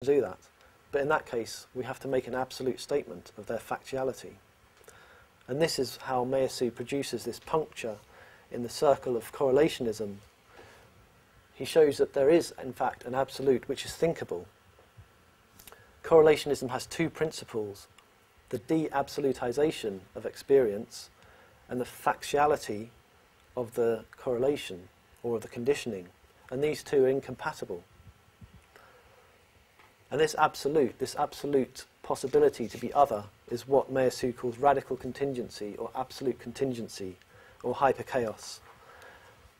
do that. But in that case, we have to make an absolute statement of their factuality. And this is how Mayasu produces this puncture in the circle of correlationism. He shows that there is, in fact, an absolute which is thinkable. Correlationism has two principles: the de-absolutization of experience and the factuality of the correlation or of the conditioning. And these two are incompatible. And this absolute possibility to be other is what Mayasu calls radical contingency or absolute contingency or hyperchaos.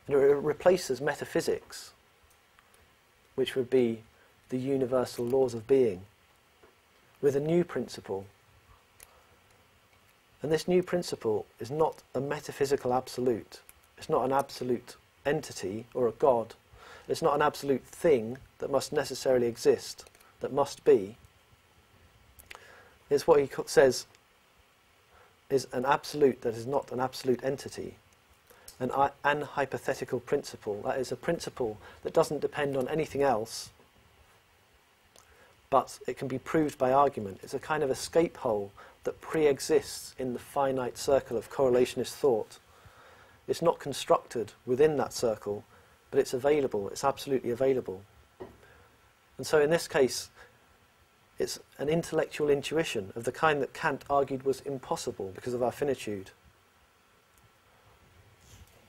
And it replaces metaphysics, which would be the universal laws of being, with a new principle. And this new principle is not a metaphysical absolute. It's not an absolute entity or a god. It's not an absolute thing that must necessarily exist, that must be. It's what he says is an absolute that is not an absolute entity, an hypothetical principle. That is a principle that doesn't depend on anything else, but it can be proved by argument. It's a kind of escape hole that pre-exists in the finite circle of correlationist thought. It's not constructed within that circle, but it's available, it's absolutely available. And so in this case, it's an intellectual intuition of the kind that Kant argued was impossible because of our finitude.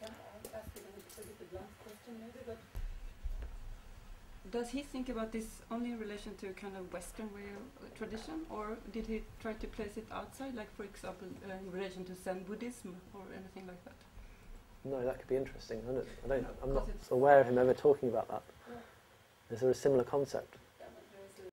Can I ask you a blunt question maybe, but does he think about this only in relation to kind of Western way of tradition, or did he try to place it outside, like for example in relation to Zen Buddhism or anything like that? No, that could be interesting. I'm not aware of him ever talking about that. Yeah. Is there a similar concept?